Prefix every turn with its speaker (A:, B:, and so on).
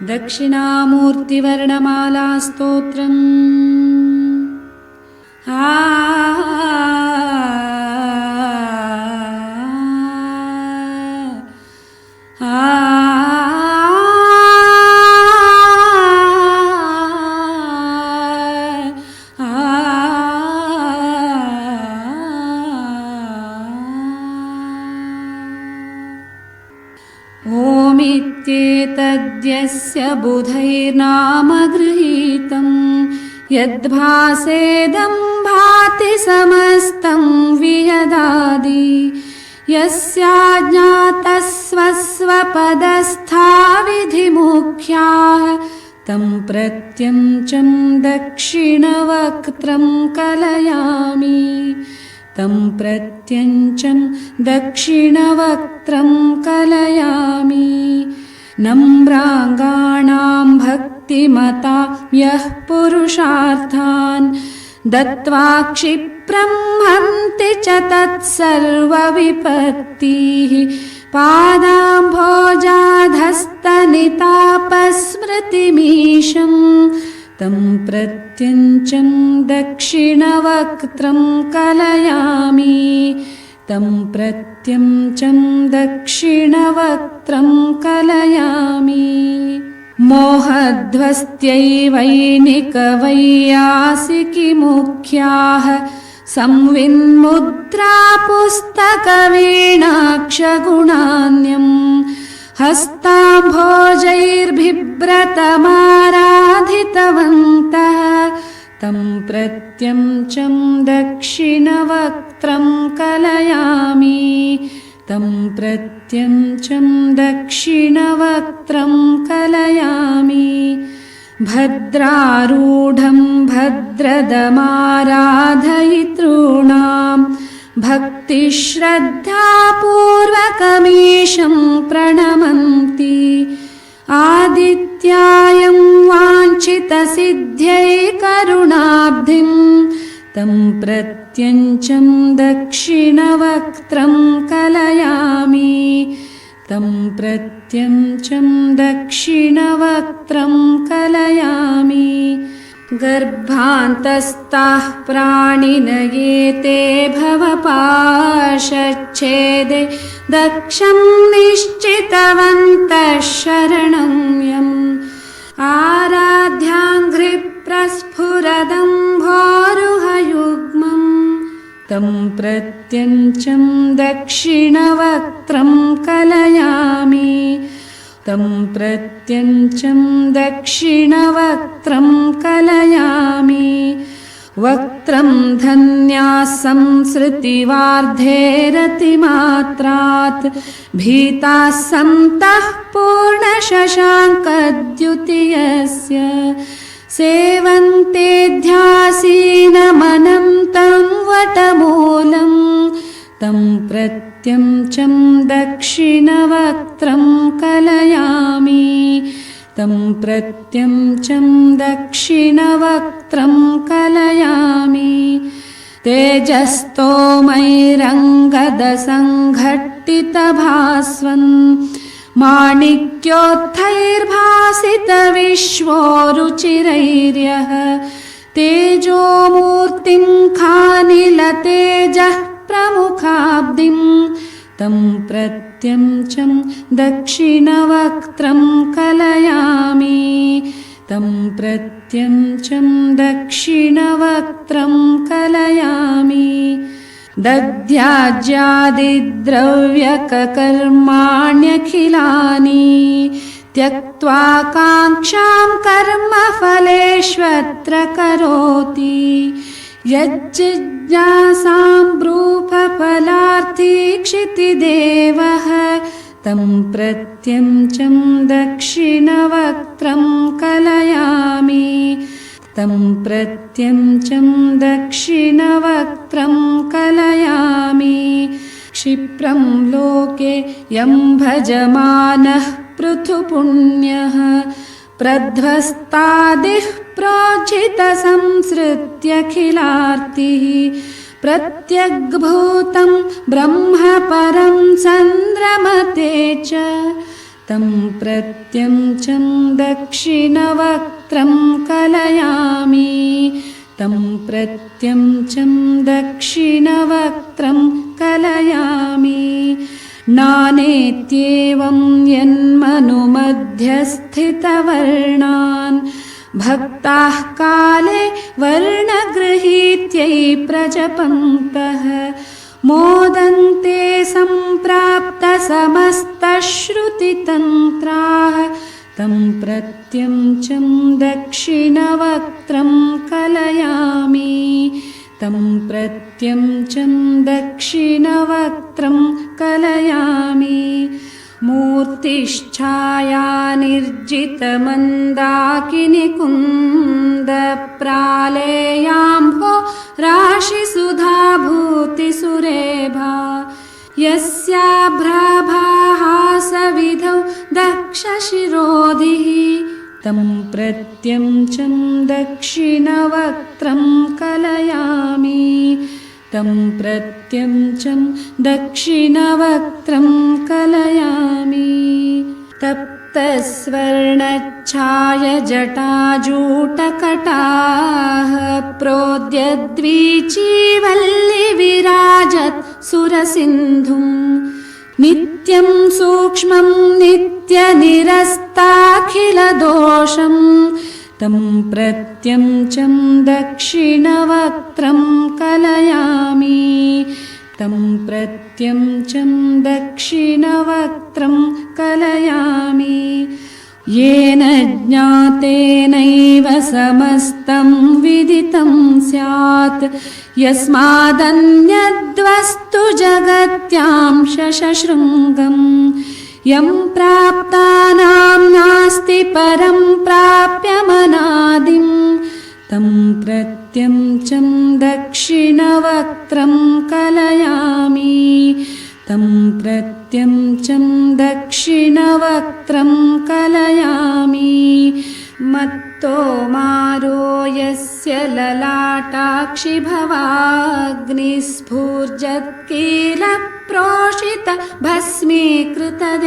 A: दक्षिणामूर्तिवर्णमाला स्तोत्रम्। ओमित्येतद्यस्य बुधैर्नाम गृहीतं यद्भासेदं भाति समस्तं वियदादि यस्याज्ञातस्वस्वपदस्था विधिमुख्याः तं प्रत्यञ्चं दक्षिणवक्त्रं कलयामि। तं प्रत्यञ्चं दक्षिणवक्त्रं कलयामि। नम्राङ्गाणां भक्तिमता यः पुरुषार्थान् दत्त्वा क्षिप्रं हन्ति च तत्सर्वविपत्तिः पादाम्भोजाधस्तनितापस्मृतिमीशम् तं प्रत्यञ्चं दक्षिणवक्त्रं कलयामि। तं प्रत्यञ्चं दक्षिणवक्त्रं कलयामि। मोहध्वस्त्यैवैनिकवैयासिकिमुख्याः संविन्मुद्रा पुस्तकवीणाक्षगुणान्यम् हस्ताम्भोजैर्बिभ्रतमाराधितवन्तः तं प्रत्यञ्चं दक्षिणवक्त्रं कलयामि। तं प्रत्यञ्चं दक्षिणवक्त्रं कलयामि। भद्रारूढं भद्रदमाराधयितॄणां भक्तिश्रद्धापूर्वकमीशं प्रणमन्ति आदित्यायं वाञ्छितसिद्ध्यै करुणाब्धिं तं प्रत्यञ्चं दक्षिणवक्त्रं कलयामि। तं प्रत्यञ्चं दक्षिणवक्त्रं कलयामि। गर्भान्तस्ताः प्राणिनयेते भवपाशच्छेदे दक्षं निश्चितवन्तः शरणं यम् आराध्याङ्घ्रिप्रस्फुरदम्भोरुहयुग्मम् तं प्रत्यञ्चं दक्षिणवक्त्रं कलयामि। तं प्रत्यञ्चं दक्षिणवक्त्रं कलयामि। वक्त्रं धन्याः संसृतिवार्धेरतिमात्रात् भीताः सन्तः पूर्णशशाङ्कद्युतियस्य सेवन्ते ध्यासीनमनं तं वटमूलम् तं प्रत्यञ्चं दक्षिणवक्त्रं कलयामि। तं प्रत्यञ्चं दक्षिणवक्त्रं कलयामि। तेजस्तोमैरङ्गदसङ्घट्टितभास्वन् माणिक्योत्थैर्भासितविश्वोरुचिरैर्यः तेजोमूर्तिं खानिलतेजः प्रमुखाब्धिं तं प्रत्यञ्चं दक्षिणवक्त्रं कलयामि। तं प्रत्यञ्चं दक्षिणवक्त्रं कलयामि। दद्याज्यादिद्रव्यककर्माण्यखिलानि त्यक्त्वा काङ्क्षां कर्मफलेष्वत्र करोति यज्जिज्ञासां ब्रूफफलार्थीक्षितिदेवः तं प्रत्यञ्चं दक्षिणवक्त्रं कलयामि। तं प्रत्यञ्चं दक्षिणवक्त्रं कलयामि। क्षिप्रं लोके यं भजमानः पृथुपुण्यः प्रध्वस्तादिः प्रोज्झितसंसृत्यखिलार्तिः प्रत्यग्भूतं ब्रह्म परं चन्द्रमते च तं प्रत्यञ्चं दक्षिणवक्त्रं कलयामि तं प्रत्यञ्चं दक्षिणवक्त्रं कलयामि नानेत्येवं यन्मनुमध्यस्थितवर्णान् भक्ताः काले वर्णगृहीत्यै प्रजपन्तः मोदन्ते सम्प्राप्तसमस्तश्रुतितन्त्राः तं प्रत्यञ्चं दक्षिणवक्त्रं कलयामि तं प्रत्यञ्चं दक्षिणवक्त्रं कलयामि मूर्तिश्छाया निर्जितमन्दाकिनिकुन्दप्रालेयाम्भो राशिसुधाभूतिसुरेभा यस्याभ्राभाहासविधौ दक्षशिरोधिः तं प्रत्यञ्चं दक्षिणवक्त्रं कलयामि तं प्रत्यञ्चं दक्षिणवक्त्रं कलयामि तप्तस्वर्णच्छायजटाजूटकटाः प्रोद्यद्वीचीवल्लिविराजत् सुरसिन्धुं नित्यं सूक्ष्मं नित्यनिरस्ताखिलदोषं तं प्रत्यञ्चं दक्षिणवक्त्रं कलयामि तं प्रत्यञ्चं दक्षिणवक्त्रं कलयामि येन ज्ञातेनैव समस्तं विदितं स्यात् यस्मादन्यद्वस्तु जगत्यां शशशृङ्गम् यं प्राप्तानां नास्ति परं प्राप्यमनादिं तं प्रत्यञ्चं दक्षिणवक्त्रं कलयामि तं प्रत्यञ्चं दक्षिणवक्त्रं कलयामि मत्तो मारो यस्य ललाटाक्षि भवाग्निस्फूर्जत्किल प्रोषित भस्मीकृतदेहः